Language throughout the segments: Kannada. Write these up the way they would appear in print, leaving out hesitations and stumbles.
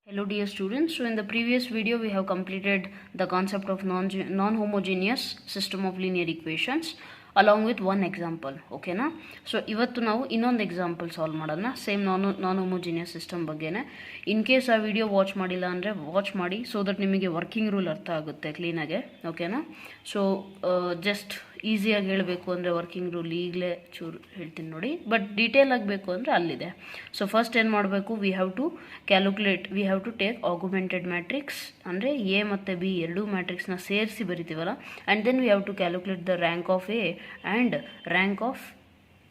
Hello dear students, so in the previous video we have completed the concept of non-homogeneous system of linear equations along with one example, okay na? So ivattu ನಾವು ಇನ್ನೊಂದು ಎಕ್ಸಾಂಪಲ್ ಸಾಲ್ವ್ ಮಾಡೋಣ ಸೇಮ್ ನಾನ್ ಹೋಮೋಜಿನಿಯಸ್ ಸಿಸ್ಟಮ್ ಬಗ್ಗೆನೇ. ಇನ್ ಕೇಸ್ ಆ ವಿಡಿಯೋ ವಾಚ್ ಮಾಡಿಲ್ಲ ಅಂದರೆ ವಾಚ್ ಮಾಡಿ, ಸೊ ದಟ್ ನಿಮಗೆ ವರ್ಕಿಂಗ್ ರೂಲ್ ಅರ್ಥ ಆಗುತ್ತೆ ಕ್ಲೀನಾಗೆ, ಓಕೆನಾ? ಸೊ ಜಸ್ಟ್ ಈಸಿಯಾಗಿ ಹೇಳಬೇಕು ಅಂದರೆ ವರ್ಕಿಂಗ್ ರೂಲ್ ಈಗಲೇ ಚೂರು ಹೇಳ್ತೀನಿ ನೋಡಿ, ಬಟ್ ಡೀಟೇಲ್ ಆಗಬೇಕು ಅಂದರೆ ಅಲ್ಲಿದೆ. ಸೊ ಫಸ್ಟ್ ಏನು ಮಾಡಬೇಕು, we have to take augmented matrix, ಅಂದರೆ ಎ ಮತ್ತು ಬಿ ಎರಡೂ ಮ್ಯಾಟ್ರಿಕ್ಸ್ನ ಸೇರಿಸಿ ಬರಿತೀವಲ್ಲ, and then we have to calculate the rank of A and rank of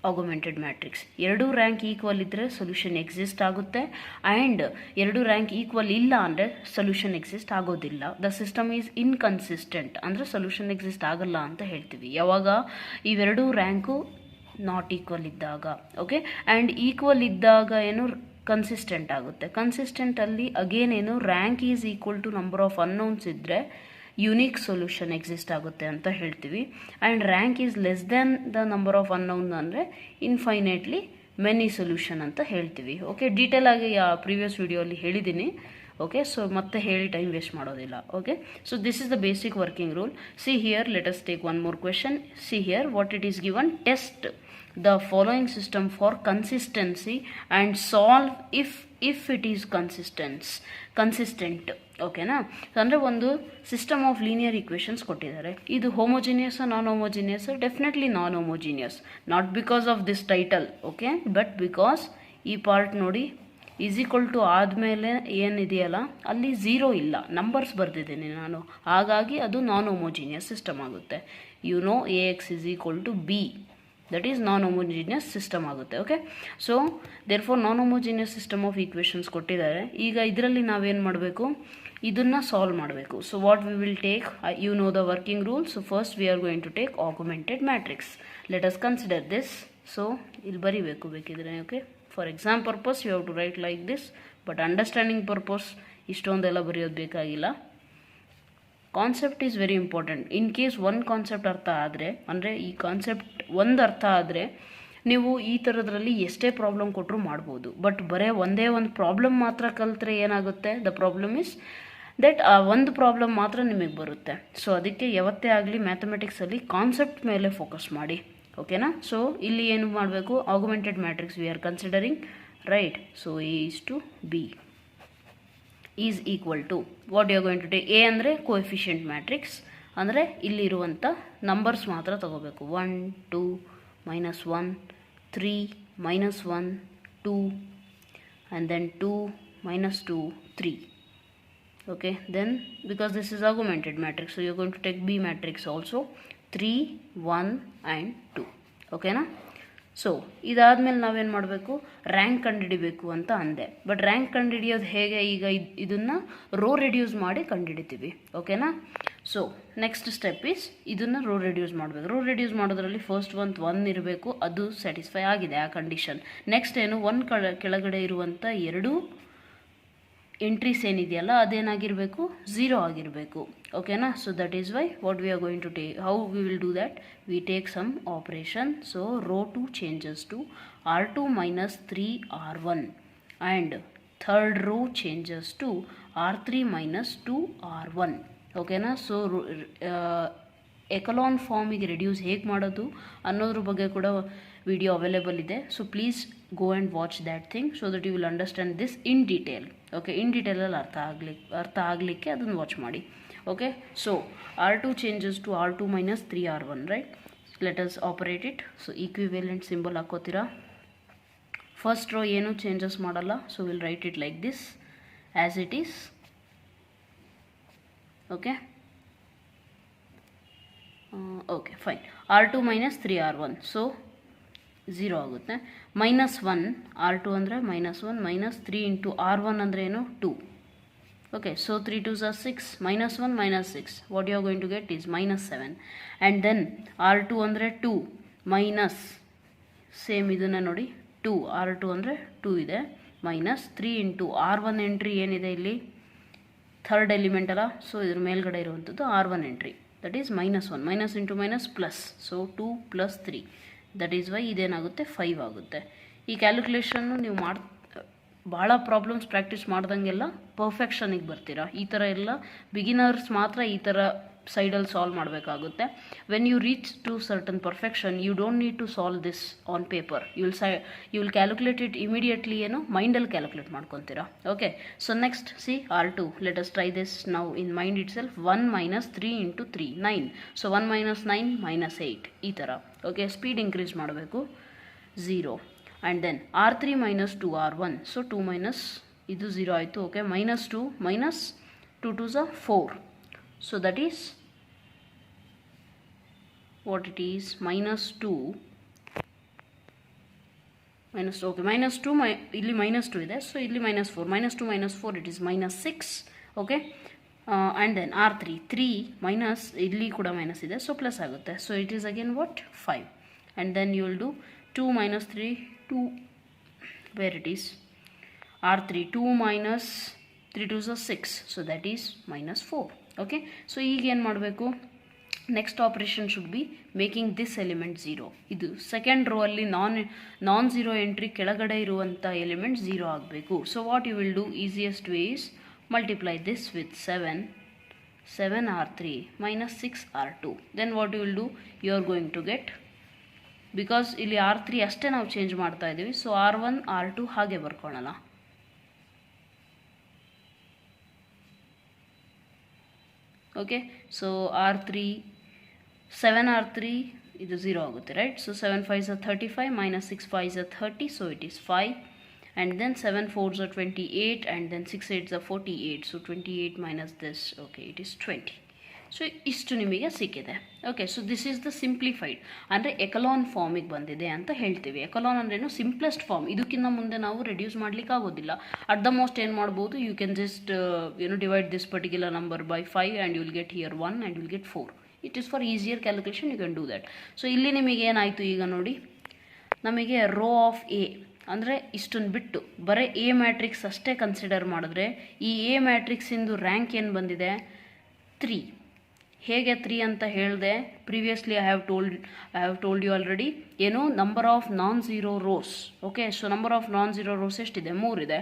augmented matrix. ಎರಡೂ ರ್ಯಾಂಕ್ ಈಕ್ವಲ್ ಇದ್ದರೆ ಸೊಲ್ಯೂಷನ್ ಎಕ್ಸಿಸ್ಟ್ ಆಗುತ್ತೆ, ಆ್ಯಂಡ್ ಎರಡು ರ್ಯಾಂಕ್ ಈಕ್ವಲ್ ಇಲ್ಲ ಅಂದರೆ ಸೊಲ್ಯೂಷನ್ ಎಕ್ಸಿಸ್ಟ್ ಆಗೋದಿಲ್ಲ. ದ ಸಿಸ್ಟಮ್ ಈಸ್ ಇನ್ಕನ್ಸಿಸ್ಟೆಂಟ್, ಅಂದರೆ ಸೊಲ್ಯೂಷನ್ ಎಕ್ಸಿಸ್ಟ್ ಆಗಲ್ಲ ಅಂತ ಹೇಳ್ತೀವಿ ಯಾವಾಗ ಇವೆರಡೂ ರ್ಯಾಂಕು ನಾಟ್ ಈಕ್ವಲ್ ಇದ್ದಾಗ, ಓಕೆ? ಆ್ಯಂಡ್ ಈಕ್ವಲ್ ಇದ್ದಾಗ ಏನು ಕನ್ಸಿಸ್ಟೆಂಟ್ ಆಗುತ್ತೆ. ಕನ್ಸಿಸ್ಟೆಂಟಲ್ಲಿ ಅಗೇನ್ ಏನು rank is equal to number of unknowns ಇದ್ದರೆ ಯುನೀಕ್ ಸೊಲ್ಯೂಷನ್ ಎಕ್ಸಿಸ್ಟ್ ಆಗುತ್ತೆ ಅಂತ ಹೇಳ್ತೀವಿ. And rank is less than the number of unknown ಅಂದರೆ ಇನ್ಫೈನೈಟ್ಲಿ ಮೆನಿ ಸೊಲ್ಯೂಷನ್ ಅಂತ ಹೇಳ್ತೀವಿ. ಓಕೆ, ಡೀಟೇಲ್ ಆಗಿ ಪ್ರೀವಿಯಸ್ ವಿಡಿಯೋಲಿ ಹೇಳಿದ್ದೀನಿ. ಓಕೆ, ಸೊ ಮತ್ತೆ ಹೇಳಿ ಟೈಮ್ ವೇಸ್ಟ್ ಮಾಡೋದಿಲ್ಲ. Okay, so this is the basic working rule. See here, let us take one more question. See here what it is given. Test the following system for consistency and solve if it is consistent. ಓಕೆನಾ? ಅಂದರೆ ಒಂದು ಸಿಸ್ಟಮ್ ಆಫ್ ಲೀನಿಯರ್ ಈಕ್ವೇಷನ್ಸ್ ಕೊಟ್ಟಿದ್ದಾರೆ. ಇದು homogeneous non homogeneous? Definitely non homogeneous, not because of this title, okay, but because ಈ ಪಾರ್ಟ್ ನೋಡಿ ಈಸ್ ಈಕ್ವಲ್ ಟು ಆದಮೇಲೆ ಏನಿದೆಯಲ್ಲ ಅಲ್ಲಿ ಝೀರೋ ಇಲ್ಲ, ನಂಬರ್ಸ್ ಬರ್ದಿದ್ದೀನಿ ನಾನು, ಹಾಗಾಗಿ ಅದು ನಾನ್ ಹೋಮೋಜಿನಿಯಸ್ ಸಿಸ್ಟಮ್ ಆಗುತ್ತೆ. You know A X is equal to B, that is non homogeneous system ಆಗುತ್ತೆ. Okay, so therefore non homogeneous system of equations ಕೊಟ್ಟಿದ್ದಾರೆ. ಈಗ ಇದರಲ್ಲಿ ನಾವೇನು ಮಾಡಬೇಕು, ಇದನ್ನು ಸಾಲ್ವ್ ಮಾಡಬೇಕು. So what we will take, you know the working rule. So first we are going to take augmented matrix. Let us consider this. So ಇಲ್ಲಿ ಬರಿಬೇಕು ಬೇಕಿದ್ರೆ, okay, for exam purpose you have to write like this, but understanding purpose ಇಷ್ಟೊಂದೆಲ್ಲ ಬರೆಯೋದು ಬೇಕಾಗಿಲ್ಲ. Concept is very important. In case ಒಂದು ಕಾನ್ಸೆಪ್ಟ್ ಅರ್ಥ ಆದರೆ, ಅಂದರೆ ಈ ಕಾನ್ಸೆಪ್ಟ್ ಒಂದು ಅರ್ಥ ಆದರೆ ನೀವು ಈ ಥರದ್ರಲ್ಲಿ ಎಷ್ಟೇ ಪ್ರಾಬ್ಲಮ್ ಕೊಟ್ಟರು ಮಾಡ್ಬೋದು. ಬಟ್ ಬರೀ ಒಂದೇ ಒಂದು ಪ್ರಾಬ್ಲಮ್ ಮಾತ್ರ ಕಲಿತ್ರೆ ಏನಾಗುತ್ತೆ, ದ ಪ್ರಾಬ್ಲಮ್ ಇಸ್ ದಟ್ ಆ ಒಂದು ಪ್ರಾಬ್ಲಮ್ ಮಾತ್ರ ನಿಮಗೆ ಬರುತ್ತೆ. ಸೊ ಅದಕ್ಕೆ ಯಾವತ್ತೇ ಆಗಲಿ ಮ್ಯಾಥಮೆಟಿಕ್ಸಲ್ಲಿ ಕಾನ್ಸೆಪ್ಟ್ ಮೇಲೆ ಫೋಕಸ್ ಮಾಡಿ, ಓಕೆನಾ? ಸೊ ಇಲ್ಲಿ ಏನು ಮಾಡಬೇಕು, augmented matrix we are considering, right? So A is to B is equal to what you are going to take. A ಅಂದರೆ ಕೋಎಫಿಷಿಯಂಟ್ ಮ್ಯಾಟ್ರಿಕ್ಸ್, ಅಂದರೆ ಇಲ್ಲಿರುವಂಥ ನಂಬರ್ಸ್ ಮಾತ್ರ ತಗೋಬೇಕು. 1 2 -1 3 -1 2 and then 2 -2 3. okay, then because this is augmented matrix, so you are going to take B matrix also, 3 1 and 2. okay na? So ಇದಾದಮೇಲೆ ನಾವೇನು ಮಾಡಬೇಕು, ರ್ಯಾಂಕ್ ಕಂಡುಹಿಡಿಬೇಕು ಅಂತ ಅಂದೆ. ಬಟ್ ರ್ಯಾಂಕ್ ಕಂಡುಹಿಡಿಯೋದು ಹೇಗೆ, ಈಗ ಇದನ್ನು ರೋ ರೆಡ್ಯೂಸ್ ಮಾಡಿ ಕಂಡುಹಿಡಿತೀವಿ, ಓಕೆನಾ? ಸೊ ನೆಕ್ಸ್ಟ್ ಸ್ಟೆಪ್ ಈಸ್ ಇದನ್ನು ರೋ ರೆಡ್ಯೂಸ್ ಮಾಡಬೇಕು. ರೋ ರೆಡ್ಯೂಸ್ ಮಾಡೋದ್ರಲ್ಲಿ ಫಸ್ಟ್ ಒಂದು 1 ಇರಬೇಕು, ಅದು ಸ್ಯಾಟಿಸ್ಫೈ ಆಗಿದೆ ಆ ಕಂಡೀಷನ್. ನೆಕ್ಸ್ಟ್ ಏನು, 1 ಕೆಳಗಡೆ ಇರುವಂಥ ಎರಡು ಎಂಟ್ರೀಸ್ ಏನಿದೆಯಲ್ಲ ಅದೇನಾಗಿರಬೇಕು, 0 ಆಗಿರಬೇಕು, ಓಕೆನಾ? So that is why what we are going to take, how we will do that, we take some operation. So row 2 changes to R2 minus 3R1 and third row changes to R3 minus 2R1, ಓಕೆನಾ? ಸೊ ಎಕಲಾನ್ ಫಾರ್ಮಿಗೆ ರೆಡ್ಯೂಸ್ ಹೇಗೆ ಮಾಡೋದು ಅನ್ನೋದ್ರ ಬಗ್ಗೆ ಕೂಡ ವಿಡಿಯೋ ಅವೈಲೇಬಲ್ ಇದೆ. So please go and watch that thing so that you will understand this in detail. Okay, in ಡೀಟೇಲಲ್ಲಿ ಅರ್ಥ ಆಗಲಿಕ್ಕೆ ಅದನ್ನು ವಾಚ್ ಮಾಡಿ. Okay, so R2 changes to R2 minus 3R1, right? Let us operate it. So equivalent symbol ಹಾಕೋತೀರಾ. ಫಸ್ಟ್ ರೋ ಏನು ಚೇಂಜಸ್ ಮಾಡಲ್ಲ, so will write it like this as it is. Okay, okay fine. R2 minus 3R1, so 0 ಆಗುತ್ತೆ. -1 R2 ಅಂದರೆ -1 -3 ಇಂಟು R1 ಅಂದರೆ ಏನು, 2. Okay, so 3 2s are 6, -1 -6, what you are going to get is -7. And then R2 ಅಂದರೆ 2 ಮೈನಸ್, ಸೇಮ್ ಇದನ್ನು ನೋಡಿ, 2 R2 ಅಂದರೆ 2 ಇದೆ, -3 ಇಂಟು R1 ಎಂಟ್ರಿ ಏನಿದೆ ಇಲ್ಲಿ, ಥರ್ಡ್ ಎಲಿಮೆಂಟ್ ಅಲ್ಲ, ಸೊ ಇದ್ರ ಮೇಲ್ಗಡೆ ಇರುವಂಥದ್ದು R1 entry, that is -1, minus into minus plus, so 2 + 3, that is why ಇದೇನಾಗುತ್ತೆ 5 ಆಗುತ್ತೆ. ಈ ಕ್ಯಾಲ್ಕುಲೇಷನ್ನು ನೀವು ಭಾಳ ಪ್ರಾಬ್ಲಮ್ಸ್ ಪ್ರಾಕ್ಟೀಸ್ ಮಾಡ್ದಂಗೆಲ್ಲ ಪರ್ಫೆಕ್ಷನಿಗೆ ಬರ್ತೀರಾ. ಈ ಥರ ಎಲ್ಲ ಬಿಗಿನರ್ಸ್ ಮಾತ್ರ ಈ ಥರ ಸೈಡಲ್ಲಿ ಸಾಲ್ವ್ ಮಾಡಬೇಕಾಗುತ್ತೆ. When you reach to certain perfection you don't need to solve this on paper. You will calculate it immediately ಏನು ಮೈಂಡಲ್ಲಿ ಕ್ಯಾಲ್ಕುಲೇಟ್ ಮಾಡ್ಕೊತೀರಾ. Okay, so next see R2. Let us try this now in mind itself. 1 - 3 × 3 9. So 1 - 9 - 8 ಈ ಥರ. ಓಕೆ, ಸ್ಪೀಡ್ ಇನ್ಕ್ರೀಸ್ ಮಾಡಬೇಕು 0. And then R3 - 2 R1. So 2 minus ಇದು 0 ಆಯಿತು. Okay, -2 - 2 2s are 4. So that is what it is, -2 okay, -2 ಇಲ್ಲಿ -2 ಇದೆ, so ಇಲ್ಲಿ -4 -2 - 4 it is -6. okay, and then R3 3 minus ಇಲ್ಲಿ ಕೂಡ ಮೈನಸ್ ಇದೆ, so ಪ್ಲಸ್ ಆಗುತ್ತೆ. so it is again what 5. and then you will do 2 - 3 2, where it is R3 2 minus 3 2s are 6, so that is -4. okay, so ಈಗ ಏನು ಮಾಡಬೇಕು, next operation should be making this element 0. ಇದು ಸೆಕೆಂಡ್ ರೋ ಅಲ್ಲಿ ನಾನ್ ಝೀರೋ ಎಂಟ್ರಿ ಕೆಳಗಡೆ ಇರುವಂಥ ಎಲಿಮೆಂಟ್ 0 ಆಗಬೇಕು. So what you will do, easiest way is multiply this with 7 R3 - 6 R2. Then what you will do, you are going to get, because ಇಲ್ಲಿ R3 ಅಷ್ಟೇ ನಾವು ಚೇಂಜ್ ಮಾಡ್ತಾ ಇದ್ದೀವಿ, ಸೊ R1 R2 ಹಾಗೆ ಬರ್ಕೊಳ್ಳೋಣ. ಓಕೆ, ಸೊ R3 7 R3 ಇದು 0 ಆಗುತ್ತೆ, right. So 7 5s are 35 - 6 5s are 30, so it is 5. and then 7 4s are 28, and then 6 8s are 48, so 28 minus this, okay, it is 20. So ಇಷ್ಟು ನಿಮಗೆ ಸಿಕ್ಕಿದೆ. Okay, so this is the simplified, ಅಂದರೆ ಎಕಲಾನ್ ಫಾರ್ಮಿಗೆ ಬಂದಿದೆ ಅಂತ ಹೇಳ್ತೀವಿ. ಎಕಲಾನ್ ಅಂದ್ರೇನು, ಸಿಂಪ್ಲೆಸ್ಟ್ ಫಾರ್ಮ್. ಇದಕ್ಕಿಂತ ಮುಂದೆ ನಾವು ರೆಡ್ಯೂಸ್ ಮಾಡ್ಲಿಕ್ಕೆ ಆಗೋದಿಲ್ಲ. ಅಟ್ ದ ಮೋಸ್ಟ್ ಏನು ಮಾಡ್ಬೋದು, you can just divide this particular number by 5 and you will get here 1 and you will get 4. it is for easier calculation, you can do that. So ಇಲ್ಲಿ ನಿಮಗೆ ಏನಾಯಿತು, ಈಗ ನೋಡಿ ನಮಗೆ ರೋ ಆಫ್ ಎ ಅಂದರೆ ಇಷ್ಟನ್ನು ಬಿಟ್ಟು ಬರೀ ಎ ಮ್ಯಾಟ್ರಿಕ್ಸ್ ಅಷ್ಟೇ ಕನ್ಸಿಡರ್ ಮಾಡಿದ್ರೆ ಈ ಎ ಮ್ಯಾಟ್ರಿಕ್ಸಿಂದು ರ್ಯಾಂಕ್ ಏನು ಬಂದಿದೆ 3. ಹೇಗೆ 3 ಅಂತ ಹೇಳಿದೆ, previously I have told you already, ಏನು number of non zero rows. Okay, so number of non zero rows ಎಷ್ಟಿದೆ, 3 ಇದೆ.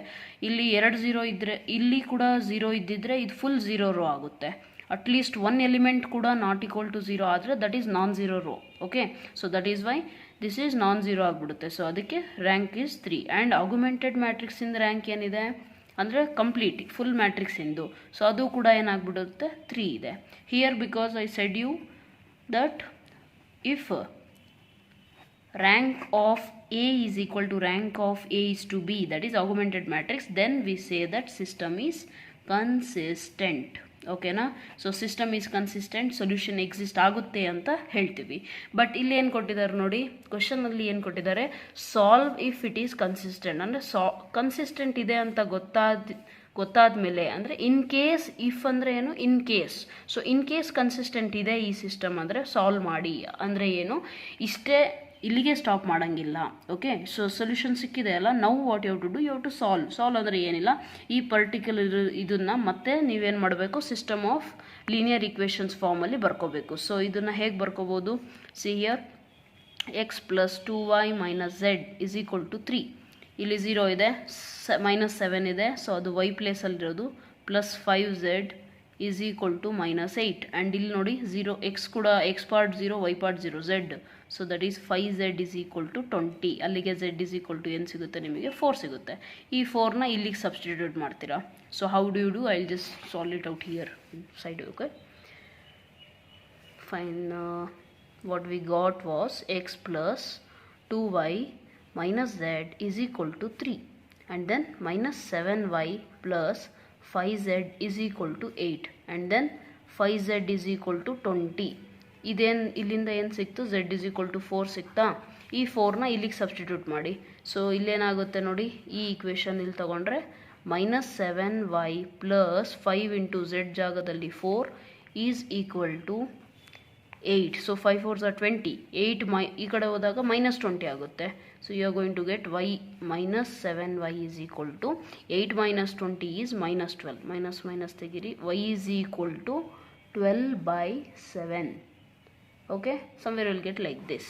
ಇಲ್ಲಿ 2 0 ಇದ್ದರೆ, ಇಲ್ಲಿ ಕೂಡ 0 ಇದ್ದಿದ್ರೆ ಇದು ಫುಲ್ 0 ರೋ ಆಗುತ್ತೆ. ಅಟ್ಲೀಸ್ಟ್ 1 ಎಲಿಮೆಂಟ್ ಕೂಡ ನಾಟ್ ಈಕ್ವಲ್ ಟು 0 ಆದರೆ that is non zero row. Okay, so that is why this is non zero ಆಗಿಬಿಡುತ್ತೆ. ಸೊ ಅದಕ್ಕೆ ರ್ಯಾಂಕ್ ಈಸ್ 3. ಆ್ಯಂಡ್ ಆಗುಮೆಂಟೆಡ್ ಮ್ಯಾಟ್ರಿಕ್ಸಿಂದ ರ್ಯಾಂಕ್ ಏನಿದೆ ಅಂದರೆ ಕಂಪ್ಲೀಟ್ ಫುಲ್ ಮ್ಯಾಟ್ರಿಕ್ಸಿಂದು, ಸೊ ಅದು ಕೂಡ ಏನಾಗ್ಬಿಡುತ್ತೆ 3 ಇದೆ. Here because I said you that if rank of A is equal to rank of A is to B, that is augmented matrix, then we say that system is consistent. ಓಕೆನಾ, so system is consistent, solution exist ಆಗುತ್ತೆ ಅಂತ ಹೇಳ್ತೀವಿ. ಬಟ್ ಇಲ್ಲಿ ಏನು ಕೊಟ್ಟಿದ್ದಾರೆ ನೋಡಿ, ಕ್ವಶನಲ್ಲಿ ಏನು ಕೊಟ್ಟಿದ್ದಾರೆ, solve if it is consistent. ಅಂದರೆ ಕನ್ಸಿಸ್ಟೆಂಟ್ ಇದೆ ಅಂತ ಗೊತ್ತಾದ ಮೇಲೆ, ಅಂದರೆ ಇನ್ ಕೇಸ್, ಇಫ್ ಅಂದರೆ ಏನು, in case. So in case consistent ಇದೆ ಈ ಸಿಸ್ಟಮ್ ಅಂದರೆ ಸಾಲ್ವ್ ಮಾಡಿ ಅಂದರೆ ಏನು, ಇಷ್ಟೇ, ಇಲ್ಲಿಗೆ ಸ್ಟಾಪ್ ಮಾಡೋಂಗಿಲ್ಲ. ಓಕೆ, ಸೊ ಸೊಲ್ಯೂಷನ್ ಸಿಕ್ಕಿದೆ ಅಲ್ಲ, now what you have to do, you have to solve ಅಂದರೆ ಏನಿಲ್ಲ, ಈ ಪರ್ಟಿಕ್ಯುಲರ್ ಇದನ್ನು ಮತ್ತೆ ನೀವೇನು ಮಾಡಬೇಕು, ಸಿಸ್ಟಮ್ ಆಫ್ ಲೀನಿಯರ್ ಈಕ್ವೇಷನ್ಸ್ ಫಾರ್ಮಲ್ಲಿ ಬರ್ಕೋಬೇಕು. ಸೊ ಇದನ್ನು ಹೇಗೆ ಬರ್ಕೋಬೋದು, see here x + 2y - z = 3. ಇಲ್ಲಿ 0 ಇದೆ, -7 ಇದೆ, ಸೊ ಅದು y ಪ್ಲೇಸಲ್ಲಿರೋದು, +5z = -8. ಆ್ಯಂಡ್ ಇಲ್ಲಿ ನೋಡಿ 0, x ಕೂಡ x part 0, y part 0, z, so that is 5z = 20. ಅಲ್ಲಿಗೆ z ಏನು ಸಿಗುತ್ತೆ ನಿಮಗೆ, 4 ಸಿಗುತ್ತೆ. ಈ 4ನ ಇಲ್ಲಿಗೆ ಸಬ್ಸ್ಟಿಟ್ಯೂಟ್ ಮಾಡ್ತೀರಾ. So how do you do, I will just solve it out here side. Okay, fine. What we got was x + 2y - z = 3, and then -7y + 5z = 8, and then 5z = 20. ಇದೇನು, ಇಲ್ಲಿಂದ ಏನು ಸಿಕ್ತು, z = 4 ಸಿಕ್ತಾ. ಈ 4ನ ಇಲ್ಲಿಗೆ ಸಬ್ಸ್ಟಿಟ್ಯೂಟ್ ಮಾಡಿ. ಸೊ ಇಲ್ಲೇನಾಗುತ್ತೆ ನೋಡಿ, ಈ ಈಕ್ವೇಷನ್ ಇಲ್ಲಿ ತೊಗೊಂಡ್ರೆ -7y + 5 × z ಜಾಗದಲ್ಲಿ 4 = 8. So 5 4s are 20. 8 ಈ ಕಡೆ ಹೋದಾಗ -20 ಆಗುತ್ತೆ. So you are going to get y -7y = 8 - 20 is -12. Minus ತೆಗಿರಿ, y = 12/7. Okay, somewhere you will get like this.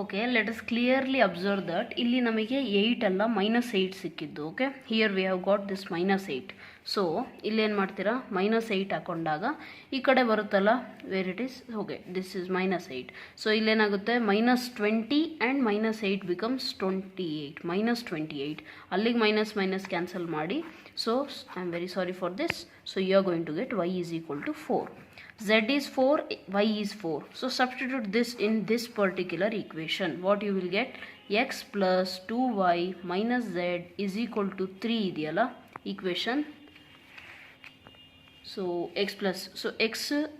Okay, let us clearly observe that ಇಲ್ಲಿ ನಮಗೆ 8 ಅಲ್ಲ -8 ಸಿಕ್ಕಿದ್ದು. Okay, here we have got this -8. So ಇಲ್ಲೇನು ಮಾಡ್ತೀರಾ, -8 ಹಾಕೊಂಡಾಗ ಈ ಕಡೆ ಬರುತ್ತಲ್ಲ where it is, okay this is -8. So ಇಲ್ಲೇನಾಗುತ್ತೆ -20 ಆ್ಯಂಡ್ -8 ಬಿಕಮ್ಸ್ 28, -28. ಅಲ್ಲಿಗೆ ಮೈನಸ್ ಕ್ಯಾನ್ಸಲ್ ಮಾಡಿ. So I am very sorry for this. So you are going to get y is equal to 4. Z is 4, y is 4. So substitute this in this particular equation. What you will get? X plus 2y minus z is equal to 3 ಇದೆಯಲ್ಲ equation. So x plus, so x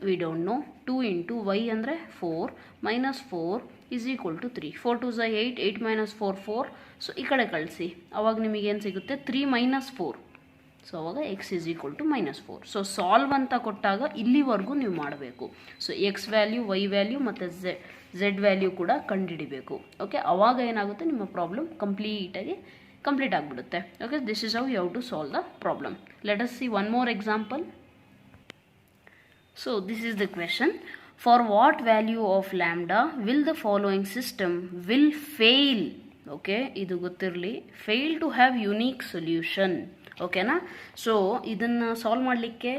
we don't know. 2 into y ಅಂದರೆ 4 minus 4 is equal to 3. 4 2 is 8, 8 minus 4 4. So ಈ ಕಡೆ ಕಳಿಸಿ, ಅವಾಗ ನಿಮಗೆ ಏನು ಸಿಗುತ್ತೆ, 3 minus 4. ಸೊ ಅವಾಗ x is equal to -4. So solve ಅಂತ ಕೊಟ್ಟಾಗ ಇಲ್ಲಿವರೆಗೂ ನೀವು ಮಾಡಬೇಕು. So x value, y value ಮತ್ತು ಝೆಡ್ ವ್ಯಾಲ್ಯೂ ಕೂಡ ಕಂಡುಹಿಡಿಬೇಕು. ಓಕೆ, ಅವಾಗ ಏನಾಗುತ್ತೆ, ನಿಮ್ಮ ಪ್ರಾಬ್ಲಮ್ ಕಂಪ್ಲೀಟ್ ಆಗಿಬಿಡುತ್ತೆ. Okay, this is how you have to solve the problem. Let us see one more example. So this is the question. For what value of lambda will the following system will fail. Okay, ಇದು ಗೊತ್ತಿರಲಿ, fail to have unique solution. ಓಕೆನಾ. ಸೊ ಇದನ್ನು ಸಾಲ್ವ್ ಮಾಡಲಿಕ್ಕೆ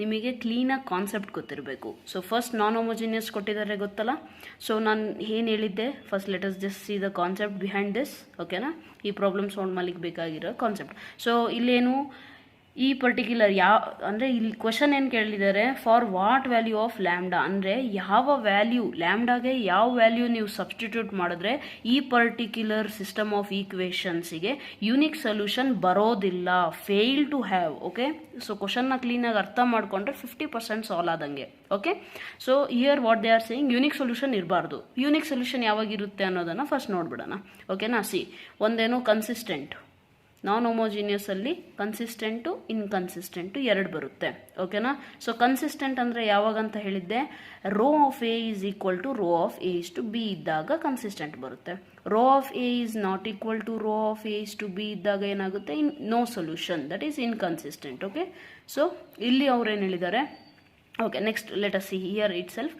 ನಿಮಗೆ ಕ್ಲೀನಾಗಿ ಕಾನ್ಸೆಪ್ಟ್ ಗೊತ್ತಿರಬೇಕು. ಸೊ ಫಸ್ಟ್ ನಾನ್ ಹೋಮೋಜಿನಿಯಸ್ ಕೊಟ್ಟಿದ್ದಾರೆ ಗೊತ್ತಲ್ಲ. ಸೊ ನಾನು ಏನು ಹೇಳಿದ್ದೆ, first let us just C the concept behind this. ಓಕೆನಾ, ಈ ಪ್ರಾಬ್ಲಮ್ ಸಾಲ್ವ್ ಮಾಡಲಿಕ್ಕೆ ಬೇಕಾಗಿರೋ ಕಾನ್ಸೆಪ್ಟ್. ಸೊ ಇಲ್ಲೇನು ಈ ಪರ್ಟಿಕ್ಯುಲರ್ ಅಂದರೆ ಇಲ್ಲಿ ಕ್ವೆಶನ್ ಏನು ಕೇಳಿದ್ದಾರೆ, for what value of lambda ಅಂದರೆ ಯಾವ ವ್ಯಾಲ್ಯೂ, ಲ್ಯಾಂಬ್ಡಾಗೆ ಯಾವ ವ್ಯಾಲ್ಯೂ ನೀವು ಸಬ್ಸ್ಟಿಟ್ಯೂಟ್ ಮಾಡಿದ್ರೆ ಈ ಪರ್ಟಿಕ್ಯುಲರ್ ಸಿಸ್ಟಮ್ ಆಫ್ ಈಕ್ವೇಷನ್ಸಿಗೆ ಯುನಿಕ್ ಸೊಲ್ಯೂಷನ್ ಬರೋದಿಲ್ಲ, fail to have. Okay, so ಕ್ವೆಶನ್ನ ಕ್ಲೀನಾಗಿ ಅರ್ಥ ಮಾಡಿಕೊಂಡ್ರೆ 50% ಸಾಲ್ವ್ ಆದಂಗೆ. Okay, so here what they are saying, unique solution ಇರಬಾರ್ದು. ಯುನಿಕ್ ಸೊಲ್ಯೂಷನ್ ಯಾವಾಗಿರುತ್ತೆ ಅನ್ನೋದನ್ನು ಫಸ್ಟ್ ನೋಡ್ಬಿಡೋಣ. ಓಕೆನಾ. ಸಿ, ಒಂದೇನು ಕನ್ಸಿಸ್ಟೆಂಟ್, ನಾನ್ ಹೋಮೋಜಿನಿಯಸ್ ಅಲ್ಲಿ ಕನ್ಸಿಸ್ಟೆಂಟು ಇನ್ಕನ್ಸಿಸ್ಟೆಂಟು ಎರಡು ಬರುತ್ತೆ. ಓಕೆನಾ. ಸೊ ಕನ್ಸಿಸ್ಟೆಂಟ್ ಅಂದರೆ ಯಾವಾಗ ಅಂತ ಹೇಳಿದ್ದೆ, rho of A is equal to rho of A is to B ಇದ್ದಾಗ ಕನ್ಸಿಸ್ಟೆಂಟ್ ಬರುತ್ತೆ. Rho of A is not equal to rho of A is to B ಇದ್ದಾಗ ಏನಾಗುತ್ತೆ, no solution, that is inconsistent. Okay, so ಇಲ್ಲಿ ಅವ್ರೇನು ಹೇಳಿದ್ದಾರೆ. Okay, next let us see here itself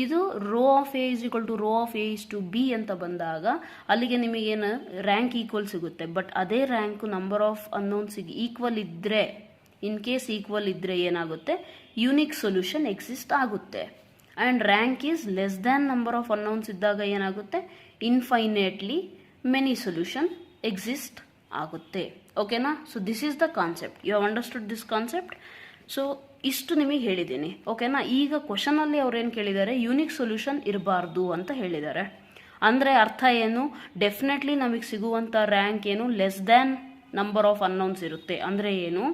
ಇದು rho of A is equal to rho of A is to B ಅಂತ ಬಂದಾಗ ಅಲ್ಲಿಗೆ ನಿಮಗೇನು ರ್ಯಾಂಕ್ ಈಕ್ವಲ್ ಸಿಗುತ್ತೆ. ಬಟ್ ಅದೇ ರ್ಯಾಂಕು ನಂಬರ್ ಆಫ್ ಅನ್ನೋನ್ಸಿಗೆ ಈಕ್ವಲ್ ಇದ್ದರೆ, ಇನ್ ಕೇಸ್ ಈಕ್ವಲ್ ಇದ್ದರೆ ಏನಾಗುತ್ತೆ, ಯುನಿಕ್ ಸೊಲ್ಯೂಷನ್ ಎಕ್ಸಿಸ್ಟ್ ಆಗುತ್ತೆ. And rank is less than number of unknowns ಇದ್ದಾಗ ಏನಾಗುತ್ತೆ, ಇನ್ಫೈನೇಟ್ಲಿ ಮೆನಿ ಸೊಲ್ಯೂಷನ್ ಎಕ್ಸಿಸ್ಟ್ ಆಗುತ್ತೆ. ಓಕೆನಾ. So this is the concept. You have understood this concept. So ಇಷ್ಟು ನಿಮಗೆ ಹೇಳಿದ್ದೀನಿ. ಓಕೆನಾ. ಈಗ ಕ್ವಶನಲ್ಲಿ ಅವ್ರೇನು ಕೇಳಿದ್ದಾರೆ, ಯುನಿಕ್ ಸೊಲ್ಯೂಷನ್ ಇರಬಾರ್ದು ಅಂತ ಹೇಳಿದ್ದಾರೆ. ಅಂದರೆ ಅರ್ಥ ಏನು, ಡೆಫಿನೆಟ್ಲಿ ನಮಗೆ ಸಿಗುವಂಥ ರ್ಯಾಂಕ್ ಏನು, less than number of unknowns ಇರುತ್ತೆ. ಅಂದರೆ ಏನು,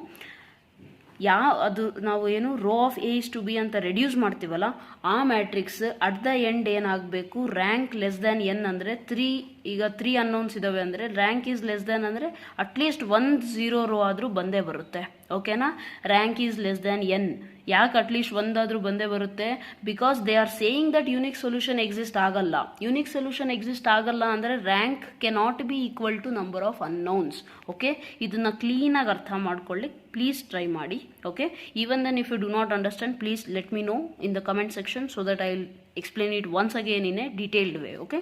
ಅದು ನಾವು ಏನು row of A is to B ಅಂತ ರೆಡ್ಯೂಸ್ ಮಾಡ್ತೀವಲ್ಲ, ಆ ಮ್ಯಾಟ್ರಿಕ್ಸ್ ಅಟ್ ದ ಎಂಡ್ ಏನಾಗಬೇಕು, ರ್ಯಾಂಕ್ ಲೆಸ್ ದ್ಯಾನ್ ಎನ್ ಅಂದರೆ 3. ಈಗ 3 ಅನ್ನೌನ್ಸ್ ಇದಾವೆ ಅಂದರೆ ರ್ಯಾಂಕ್ ಈಸ್ ಲೆಸ್ ದ್ಯಾನ್ ಅಂದರೆ ಅಟ್ಲೀಸ್ಟ್ 1 0 ರೋ ಆದರೂ ಬಂದೇ ಬರುತ್ತೆ. ಓಕೆನಾ. Rank is less than N. ಯಾಕೆ ಅಟ್ಲೀಸ್ಟ್ ಒಂದಾದರೂ ಬಂದೇ ಬರುತ್ತೆ, because they are saying that unique solution exist ಆಗಲ್ಲ. ಯುನಿಕ್ ಸೊಲ್ಯೂಷನ್ ಎಕ್ಸಿಸ್ಟ್ ಆಗಲ್ಲ ಅಂದರೆ rank cannot be equal to number of unknowns. Okay, ಇದನ್ನು ಕ್ಲೀನಾಗಿ ಅರ್ಥ ಮಾಡ್ಕೊಳ್ಳಿ. ಪ್ಲೀಸ್ ಟ್ರೈ ಮಾಡಿ. Okay, even then if you do not understand, please let me know in the comment section so that I will explain it once again in a detailed way. Okay,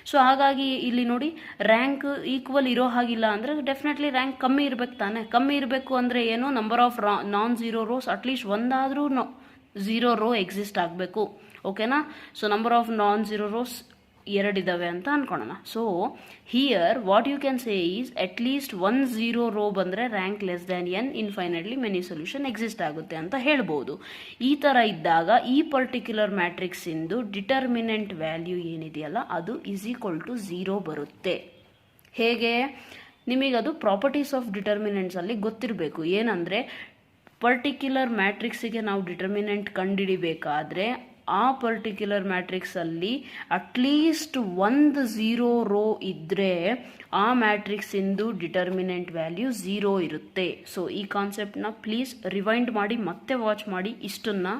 so ಹಾಗಾಗಿ ಇಲ್ಲಿ ನೋಡಿ, ರ್ಯಾಂಕ್ ಈಕ್ವಲ್ ಇರೋ ಹಾಗಿಲ್ಲ ಅಂದರೆ ಡೆಫಿನೆಟ್ಲಿ ರ್ಯಾಂಕ್ ಕಮ್ಮಿ ಇರಬೇಕು ತಾನೆ. ಕಮ್ಮಿ ಇರಬೇಕು ಅಂದರೆ ಏನು, number of non zero rows at least ಒಂದಾದರೂ ಝೀರೋ ರೋ ಎಕ್ಸಿಸ್ಟ್ ಆಗಬೇಕು. ಓಕೆನಾ. So number of non zero rows 2 ಇದಾವೆ ಅಂತ ಅನ್ಕೊಳ್ಳೋಣ. So here what you can say is at least 1 0 row ಬಂದರೆ rank less than N, infinitely many solution exist ಆಗುತ್ತೆ ಅಂತ ಹೇಳ್ಬೋದು. ಈ ಥರ ಇದ್ದಾಗ ಈ ಪರ್ಟಿಕ್ಯುಲರ್ ಮ್ಯಾಟ್ರಿಕ್ಸ್ ಇಂದು ಡಿಟರ್ಮಿನೆಂಟ್ ವ್ಯಾಲ್ಯೂ ಏನಿದೆಯಲ್ಲ ಅದು ಈಸ್ ಈಕ್ವಲ್ ಟು 0 ಬರುತ್ತೆ. ಹೇಗೆ, ನಿಮಗದು ಪ್ರಾಪರ್ಟೀಸ್ ಆಫ್ ಡಿಟರ್ಮಿನೆಂಟ್ಸ್ ಅಲ್ಲಿ ಗೊತ್ತಿರಬೇಕು. ಏನಂದರೆ ಪರ್ಟಿಕ್ಯುಲರ್ ಮ್ಯಾಟ್ರಿಕ್ಸಿಗೆ ನಾವು ಡಿಟರ್ಮಿನೆಂಟ್ ಕಂಡುಹಿಡಿಬೇಕಾದ್ರೆ ಆ ಪರ್ಟಿಕ್ಯುಲರ್ ಮ್ಯಾಟ್ರಿಕ್ಸಲ್ಲಿ ಅಟ್ಲೀಸ್ಟ್ 1 0 ರೋ ಇದ್ದರೆ ಆ ಮ್ಯಾಟ್ರಿಕ್ಸಿಂದು ಡಿಟರ್ಮಿನೆಂಟ್ ವ್ಯಾಲ್ಯೂ 0 ಇರುತ್ತೆ. ಸೊ ಈ ಕಾನ್ಸೆಪ್ಟನ್ನ ಪ್ಲೀಸ್ ರಿವೈಂಡ್ ಮಾಡಿ ಮತ್ತೆ ವಾಚ್ ಮಾಡಿ ಇಷ್ಟನ್ನು.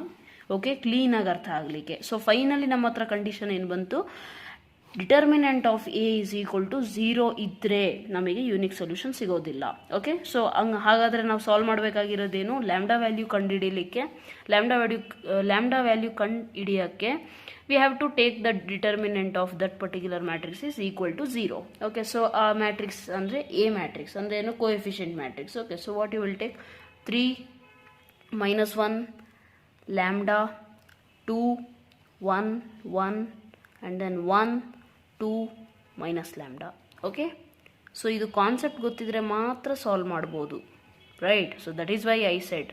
ಓಕೆ, ಕ್ಲೀನಾಗಿ ಅರ್ಥ ಆಗಲಿಕ್ಕೆ. ಸೊ ಫೈನಲಿ ನಮ್ಮ ಹತ್ರ ಕಂಡೀಷನ್ ಏನು ಬಂತು, determinant of A is equal to 0 ಇದ್ದರೆ ನಮಗೆ ಯೂನಿಕ್ ಸೊಲ್ಯೂಷನ್ ಸಿಗೋದಿಲ್ಲ. ಓಕೆ, ಸೊ ಹಾಗಾದರೆ ನಾವು ಸಾಲ್ವ್ ಮಾಡಬೇಕಾಗಿರೋದೇನು, ಲ್ಯಾಂಬ್ಡಾ ವ್ಯಾಲ್ಯೂ ಕಂಡುಹಿಡಿಯಲಿಕ್ಕೆ, ಲ್ಯಾಂಬ್ಡಾ ವ್ಯಾಲ್ಯೂ ಕಂಡುಹಿಡಿಯೋಕ್ಕೆ we have to take the determinant of that particular matrix is equal to 0. Okay, so a matrix andre A matrix andre eno coefficient matrix. Okay, so what you will take, 3 minus 1 lambda 2 1 1 and then 1 2 minus lambda. Okay, so idu concept gottidre maatra solve ಮಾಡಬಹುದು, right? So that is why I said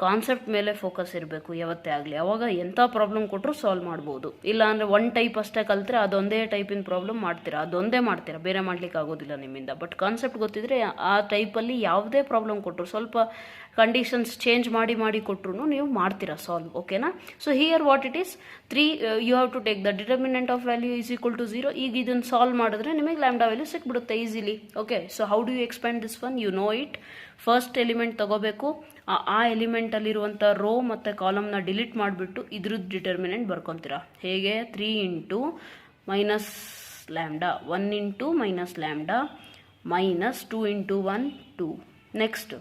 concept ಮೇಲೆ ಫೋಕಸ್ ಇರಬೇಕು ಯಾವತ್ತೇ ಆಗಲಿ. ಅವಾಗ ಎಂಥ ಪ್ರಾಬ್ಲಮ್ ಕೊಟ್ಟರು ಸಾಲ್ವ್ ಮಾಡ್ಬೋದು. ಇಲ್ಲ ಅಂದರೆ ಒನ್ ಟೈಪ್ ಅಷ್ಟೇ ಕಲಿತ್ರೆ ಅದೊಂದೇ ಟೈಪಿನ ಪ್ರಾಬ್ಲಮ್ ಮಾಡ್ತೀರಾ, ಬೇರೆ ಮಾಡ್ಲಿಕ್ಕೆ ಆಗೋದಿಲ್ಲ ನಿಮ್ಮಿಂದ. ಬಟ್ ಕಾನ್ಸೆಪ್ಟ್ ಗೊತ್ತಿದ್ರೆ ಆ ಟೈಪಲ್ಲಿ ಯಾವುದೇ ಪ್ರಾಬ್ಲಮ್ ಕೊಟ್ಟರು, ಸ್ವಲ್ಪ ಕಂಡೀಷನ್ಸ್ ಚೇಂಜ್ ಮಾಡಿ ಕೊಟ್ಟರು ನೀವು ಮಾಡ್ತೀರಾ ಸಾಲ್ವ್. ಓಕೆನಾ? So here what it is 3, you have to take the determinant of value is equal to 0. ಈಗ ಇದನ್ನು ಸಾಲ್ವ್ ಮಾಡಿದ್ರೆ ನಿಮಗೆ ಲ್ಯಾಂಬ್ಡಾ ವ್ಯಾಲ್ಯೂ ಸಿಕ್ಬಿಡುತ್ತೆ easily. Okay, so how do you expand this one, you know it. First element ತಗೋಬೇಕು, ಆ ಎಲಿಮೆಂಟಲ್ಲಿರುವಂಥ ರೋ ಮತ್ತು ಕಾಲಮ್ನ ಡಿಲೀಟ್ ಮಾಡಿಬಿಟ್ಟು ಇದ್ರದ್ದು ಡಿಟರ್ಮಿನೆಂಟ್ ಬರ್ಕೊತೀರಾ. ಹೇಗೆ? 3 into minus lambda, 1 into minus lambda minus 2 into 1 2. Next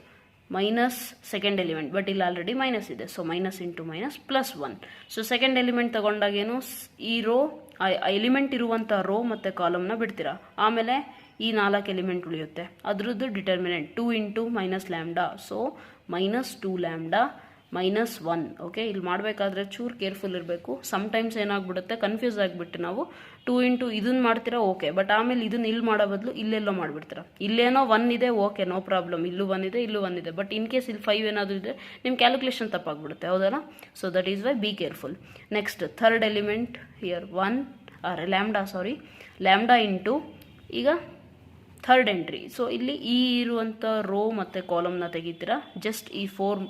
minus second element, but ಇಲ್ಲಿ ಆಲ್ರೆಡಿ ಮೈನಸ್ ಇದೆ, so minus into minus plus 1. So second element ತಗೊಂಡಾಗೇನು, ಈ ರೋ ಎಲಿಮೆಂಟ್ ಇರುವಂಥ ರೋ ಮತ್ತು ಕಾಲಮ್ನ ಬಿಡ್ತೀರಾ. ಆಮೇಲೆ ಈ 4 ಎಲಿಮೆಂಟ್ ಉಳಿಯುತ್ತೆ, ಅದ್ರದ್ದು determinant 2 into minus lambda, so minus 2 lambda minus 1. Okay, ಇಲ್ಲಿ ಮಾಡಬೇಕಾದ್ರೆ ಚೂರು ಕೇರ್ಫುಲ್ ಇರಬೇಕು. ಸಮ್ಟೈಮ್ಸ್ ಏನಾಗ್ಬಿಡುತ್ತೆ, ಕನ್ಫ್ಯೂಸ್ ಆಗಿಬಿಟ್ಟು ನಾವು 2 ಇಂಟು ಇದನ್ನು ಮಾಡ್ತೀರಾ, ಓಕೆ, ಬಟ್ ಆಮೇಲೆ ಇದನ್ನು ಇಲ್ಲಿ ಮಾಡೋ ಬದಲು ಇಲ್ಲೆಲ್ಲೋ ಮಾಡಿಬಿಡ್ತೀರಾ. ಇಲ್ಲೇನೋ 1 ಇದೆ, ಓಕೆ, ನೋ ಪ್ರಾಬ್ಲಮ್, ಇಲ್ಲೂ 1 ಇದೆ, ಇಲ್ಲೂ 1 ಇದೆ, ಬಟ್ ಇನ್ ಕೇಸ್ ಇಲ್ಲಿ 5 ಏನಾದರೂ ಇದೆ ನಿಮ್ಮ ಕ್ಯಾಲ್ಕುಲೇಷನ್ ತಪ್ಪಾಗ್ಬಿಡುತ್ತೆ, ಹೌದಲ್ಲ? So that is why be careful. Next third element here lambda into ಈಗ ಥರ್ಡ್ ಎಂಟ್ರಿ. ಸೊ ಇಲ್ಲಿ ಈ ಇರುವಂಥ ರೋ ಮತ್ತು ಕಾಲಮ್ನ ತೆಗಿತೀರಾ, ಜಸ್ಟ್ ಈ 4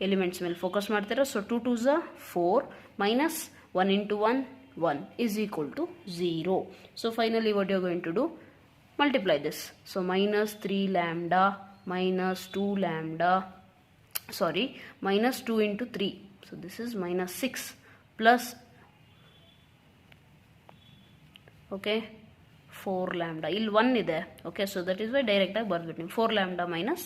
ಎಲಿಮೆಂಟ್ಸ್ ಮೇಲೆ ಫೋಕಸ್ ಮಾಡ್ತೀರಾ. ಸೊ 2 2 ज़ 4 minus 1 into 1 1 is equal to 0. So finally what you are going to do, multiply this. So minus 3 lambda minus 2 lambda minus 2 into 3, so this is minus 6 plus okay 4 lambda, ಇಲ್ಲಿ 1 ಇದೆ. Okay, so that is why ಡೈರೆಕ್ಟಾಗಿ ಬರ್ಬಿಟ್ಟು 4 lambda minus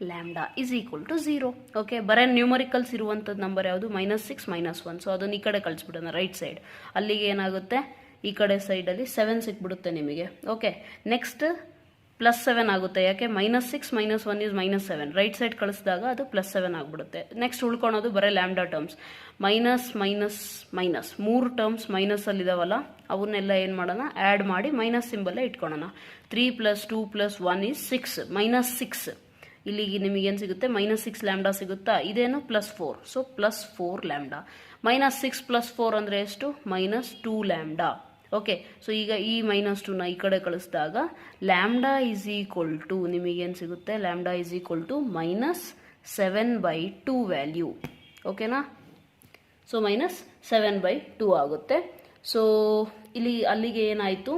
lambda is equal to 0. Okay, ಬರೀ ನ್ಯೂಮರಿಕಲ್ಸ್ ಇರುವಂಥದ್ದು ನಂಬರ್ ಯಾವುದು, ಮೈನಸ್ 6 ಮೈನಸ್ 1. ಸೊ ಅದನ್ನು ಈ ಕಡೆ ಕಳಿಸ್ಬಿಡೋಣ ರೈಟ್ ಸೈಡ್. ಅಲ್ಲಿಗೆ ಏನಾಗುತ್ತೆ, ಈ ಕಡೆ ಸೈಡಲ್ಲಿ 7 ಸಿಕ್ಬಿಡುತ್ತೆ ನಿಮಗೆ. ಓಕೆ, ನೆಕ್ಸ್ಟ್ ಪ್ಲಸ್ 7 ಆಗುತ್ತೆ, ಯಾಕೆ minus 6 minus 1 is minus 7. Right side ಕಳಿಸಿದಾಗ ಅದು ಪ್ಲಸ್ 7 ಆಗಿಬಿಡುತ್ತೆ. ನೆಕ್ಸ್ಟ್ ಉಳ್ಕೊಳೋದು ಬರೀ lambda terms, minus minus minus 3 terms ಮೈನಸ್ಸಲ್ಲಿದ್ದಾವಲ್ಲ, ಅವನ್ನೆಲ್ಲ ಏನು ಮಾಡೋಣ, ಆ್ಯಡ್ ಮಾಡಿ ಮೈನಸ್ ಸಿಂಬಲ್ಲೇ ಇಟ್ಕೊಳ್ಳೋಣ. 3 ಪ್ಲಸ್ 2 ಪ್ಲಸ್ 1 ಈಸ್ 6, ಮೈನಸ್ 6. ಇಲ್ಲಿಗೆ ನಿಮಗೇನು ಸಿಗುತ್ತೆ, ಮೈನಸ್ 6 ಲ್ಯಾಂಬ್ಡಾ ಸಿಗುತ್ತಾ, ಇದೇನು plus 4, so plus 4 lambda. Minus 6 plus 4 ಅಂದರೆ ಎಷ್ಟು, ಮೈನಸ್ 2 ಲ್ಯಾಂಬ್ಡಾ. ಓಕೆ, ಸೊ ಈಗ ಈ ಮೈನಸ್ 2ನ ಈ ಕಡೆ ಕಳಿಸಿದಾಗ ಲ್ಯಾಂಬ್ಡಾ ಈಸ್ ಈಕ್ವಲ್ ಟು ನಿಮಗೇನು ಸಿಗುತ್ತೆ, lambda is equal to minus 7/2 value. ಓಕೆನಾ? ಸೊ ಮೈನಸ್ 7/2 ಆಗುತ್ತೆ. ಸೊ ಇಲ್ಲಿ ಅಲ್ಲಿಗೆ ಏನಾಯಿತು,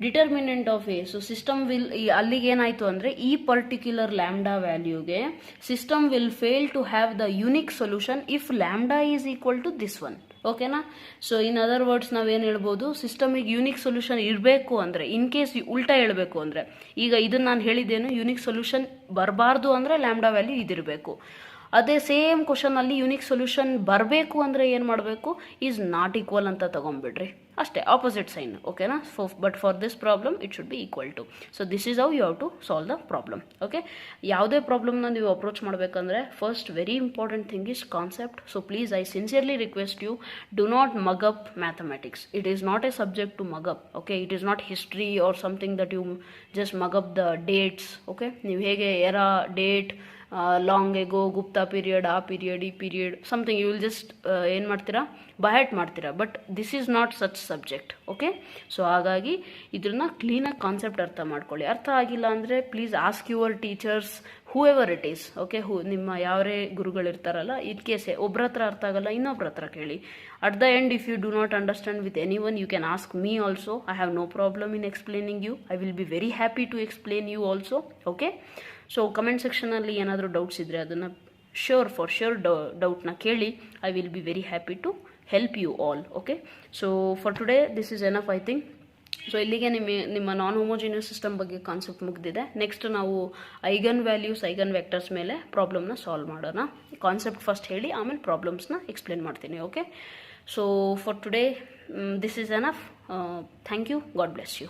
determinant of A. So system will, ಅಲ್ಲಿಗೆ ಏನಾಯಿತು ಅಂದರೆ ಈ ಪರ್ಟಿಕ್ಯುಲರ್ ಲ್ಯಾಂಬ್ಡಾ ವ್ಯಾಲ್ಯೂಗೆ system will fail to have the unique solution if lambda is equal to this one. ಓಕೆನಾ? ಸೊ ಇನ್ ಅದರ್ ವರ್ಡ್ಸ್ ನಾವೇನು ಹೇಳ್ಬೋದು, ಸಿಸ್ಟಮಿಗೆ ಯೂನಿಕ್ ಸೊಲ್ಯೂಷನ್ ಇರಬೇಕು ಅಂದರೆ, ಇನ್ ಕೇಸ್ ಉಲ್ಟಾ ಹೇಳಬೇಕು ಅಂದರೆ, ಈಗ ಇದನ್ನು ನಾನು ಹೇಳಿದ್ದೇನು, ಯೂನಿಕ್ ಸೊಲ್ಯೂಷನ್ ಬರಬಾರ್ದು ಅಂದರೆ ಲ್ಯಾಂಬ್ಡಾ ವ್ಯಾಲ್ಯೂ ಇದಿರಬೇಕು. ಅದೇ ಸೇಮ್ ಕ್ವಶನಲ್ಲಿ ಯೂನಿಕ್ ಸೊಲ್ಯೂಷನ್ ಬರಬೇಕು ಅಂದರೆ ಏನು ಮಾಡಬೇಕು, ಈಸ್ ನಾಟ್ ಈಕ್ವಲ್ ಅಂತ ತಗೊಂಡ್ಬಿಡ್ರಿ, ಅಷ್ಟೇ, ಆಪೋಸಿಟ್ ಸೈನ್. ಓಕೆನಾ? But for this problem it should be equal to. So this is how you have to solve the problem. Okay, ಯಾವುದೇ ಪ್ರಾಬ್ಲಮ್ನ ನೀವು ಅಪ್ರೋಚ್ ಮಾಡಬೇಕಂದ್ರೆ first very important thing is concept. So please I sincerely request you, do not mug up mathematics. It is not a subject to mug up. Okay, it is not history or something that you just mug up the dates. Okay, ನೀವು ಹೇಗೆ era, date, long ago, Gupta period, ಆ ಪೀರಿಯಡ್, ಈ period, something you will just ಏನು ಮಾಡ್ತೀರಾ, ಬಹೆಟ್ ಮಾಡ್ತೀರಾ. But this is not such subject. Okay, so ಹಾಗಾಗಿ ಇದನ್ನ ಕ್ಲೀನಾಗಿ ಕಾನ್ಸೆಪ್ಟ್ ಅರ್ಥ ಮಾಡ್ಕೊಳ್ಳಿ. ಅರ್ಥ ಆಗಿಲ್ಲ ಅಂದರೆ please ask your teachers, whoever it is. Okay, ನಿಮ್ಮ ಯಾವರೇ ಗುರುಗಳಿರ್ತಾರಲ್ಲ, ಇನ್ ಕೇಸ್ ಒಬ್ಬರ ಹತ್ರ ಅರ್ಥ ಆಗಲ್ಲ, ಇನ್ನೊಬ್ರ ಹತ್ರ ಕೇಳಿ. At the end, if you do not understand with any one, you can ask me also. I have no problem in explaining you. I will be very happy to explain you also. Okay, so comment ಸೆಕ್ಷನಲ್ಲಿ ಏನಾದರೂ ಡೌಟ್ಸ್ ಇದ್ದರೆ ಅದನ್ನು ಫಾರ್ ಶ್ಯೂರ್ ಡೌಟ್ನ ಕೇಳಿ. I will be very happy to help you all. Okay, so for today this is enough, I think. So ಇಲ್ಲಿಗೆ ನಿಮ್ಮ ನಾನ್ ಹೋಮೋಜಿನಿಯಸ್ ಸಿಸ್ಟಮ್ ಬಗ್ಗೆ ಕಾನ್ಸೆಪ್ಟ್ ಮುಗಿದಿದೆ. ನೆಕ್ಸ್ಟ್ ನಾವು ಐಗನ್ ವ್ಯಾಲ್ಯೂಸ್ ಐಗನ್ ವೆಕ್ಟರ್ಸ್ ಮೇಲೆ ಪ್ರಾಬ್ಲಮ್ನ ಸಾಲ್ವ್ ಮಾಡೋಣ. ಕಾನ್ಸೆಪ್ಟ್ ಫಸ್ಟ್ ಹೇಳಿ ಆಮೇಲೆ ಪ್ರಾಬ್ಲಮ್ಸ್ನ ಎಕ್ಸ್ಪ್ಲೇನ್ ಮಾಡ್ತೀನಿ. Okay, so for today this is enough. Thank you. God bless you.